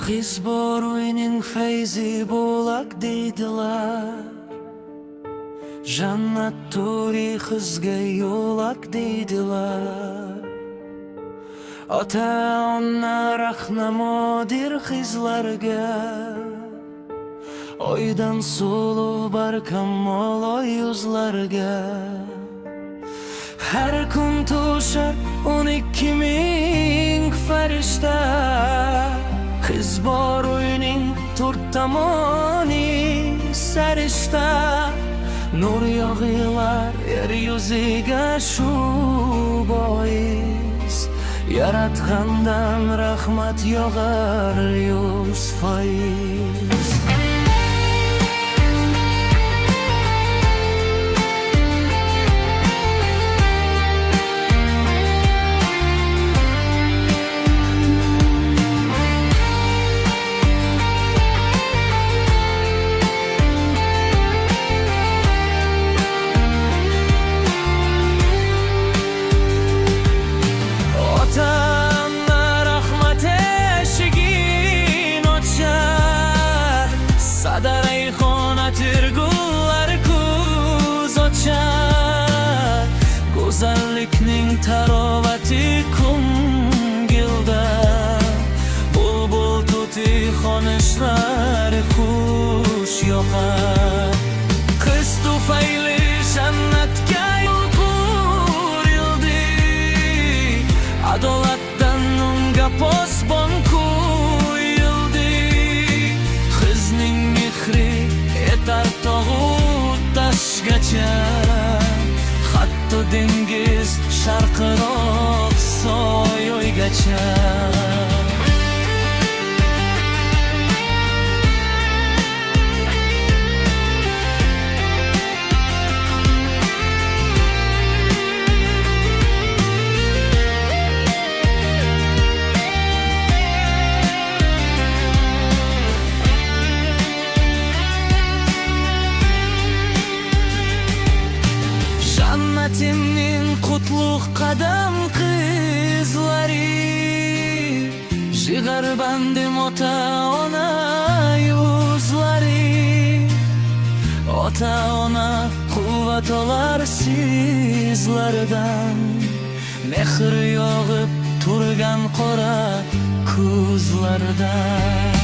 Qiz bor uyning feyzi bo'lak deydilar. Jannat to'ri qizga yo'lak deydilar. Ota-ona rahnamodir qizlarga, oydan suluv barkamol oy yuzlarga. Har kun to'shar 12,000 farishta. Qiz bor uyning to'rt tomoni sarishta. Nur yog'ilar yer yuziga shu bois, yaratgandan rahmat yog'ar 100%. Go'zallikning tarovati ko'ngilda, bulbul tuti xonishlari xush yoqar. Qiz tufayli jannatga yo'l qurildi, adolatdan unga posbon qo'yildi. Qizning mehri yetar tog'u tashgacha, hatto dengiz sharqiroq soyoygacha. Jannatimning qutlug' qadam qizlari, jig'arbandim ota-ona yuzlari. Ota-ona quvvat olar sizlardan, mehr yog'ib turgan qora ko'zlardan.